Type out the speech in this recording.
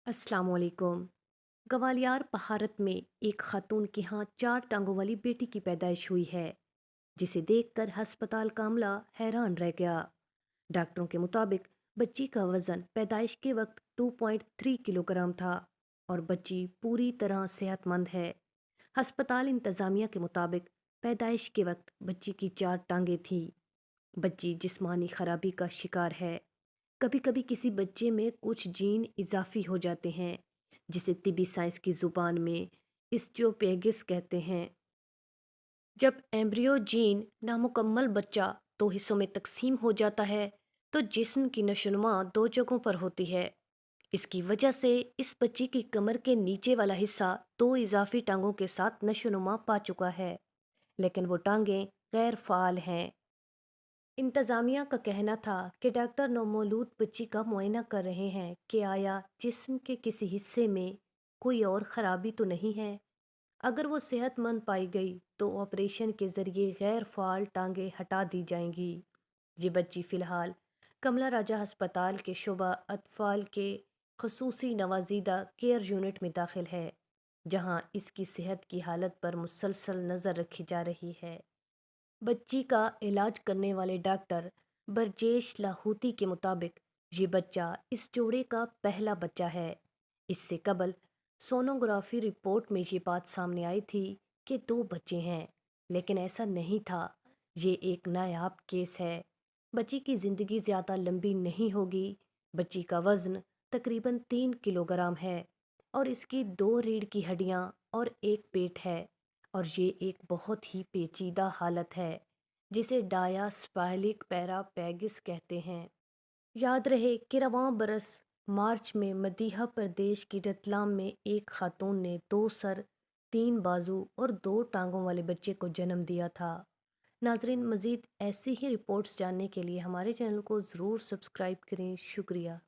अस्सलाम वालेकुम। ग्वालियर भारत में एक खातून के यहाँ 4 टांगों वाली बेटी की पैदाइश हुई है, जिसे देखकर अस्पताल का अमला हैरान रह गया। डॉक्टरों के मुताबिक बच्ची का वजन पैदाइश के वक्त 2.3 किलोग्राम था और बच्ची पूरी तरह सेहतमंद है। अस्पताल इंतज़ामिया के मुताबिक पैदाइश के वक्त बच्ची की 4 टांगें थीं। बच्ची जिस्मानी खराबी का शिकार है। कभी कभी किसी बच्चे में कुछ जीन इजाफी हो जाते हैं, जिसे तिबी साइंस की जुबान में स्टियोपेगिस कहते हैं। जब एम्ब्रियो जीन नामुकम्मल बच्चा दो हिस्सों में तकसीम हो जाता है, तो जिस्म की नशोनुमा दो जगहों पर होती है। इसकी वजह से इस बच्ची की कमर के नीचे वाला हिस्सा दो इजाफी टांगों के साथ नशोनुमा पा चुका है, लेकिन वो टांगें गैर फाल हैं। इंतज़ामिया का कहना था कि डॉक्टर नवमौलूद बच्ची का मुआयना कर रहे हैं कि आया जिस्म के किसी हिस्से में कोई और ख़राबी तो नहीं है। अगर वो सेहतमंद पाई गई तो ऑपरेशन के ज़रिए गैर फ़ाल टांगें हटा दी जाएंगी। ये बच्ची फ़िलहाल कमला राजा अस्पताल के शुबा अतफ़ाल के खसूसी नवाजीदा केयर यूनिट में दाखिल है, जहां इसकी सेहत की हालत पर मुसलसल नज़र रखी जा रही है। बच्ची का इलाज करने वाले डॉक्टर बरजेश लाहौती के मुताबिक ये बच्चा इस जोड़े का पहला बच्चा है। इससे कबल सोनोग्राफी रिपोर्ट में ये बात सामने आई थी कि दो बच्चे हैं, लेकिन ऐसा नहीं था। ये एक नायाब केस है। बच्ची की ज़िंदगी ज़्यादा लंबी नहीं होगी। बच्ची का वज़न तकरीबन 3 किलोग्राम है और इसकी दो रीढ़ की हड्डियाँ और एक पेट है। और ये एक बहुत ही पेचीदा हालत है, जिसे डायास्पाइलिक पैरापेगिस कहते हैं। याद रहे कि रवां बरस मार्च में मध्य प्रदेश की रतलाम में एक खातून ने 2 सर, 3 बाजू और 2 टांगों वाले बच्चे को जन्म दिया था। नाजरीन, मज़ीद ऐसी ही रिपोर्ट्स जानने के लिए हमारे चैनल को ज़रूर सब्सक्राइब करें। शुक्रिया।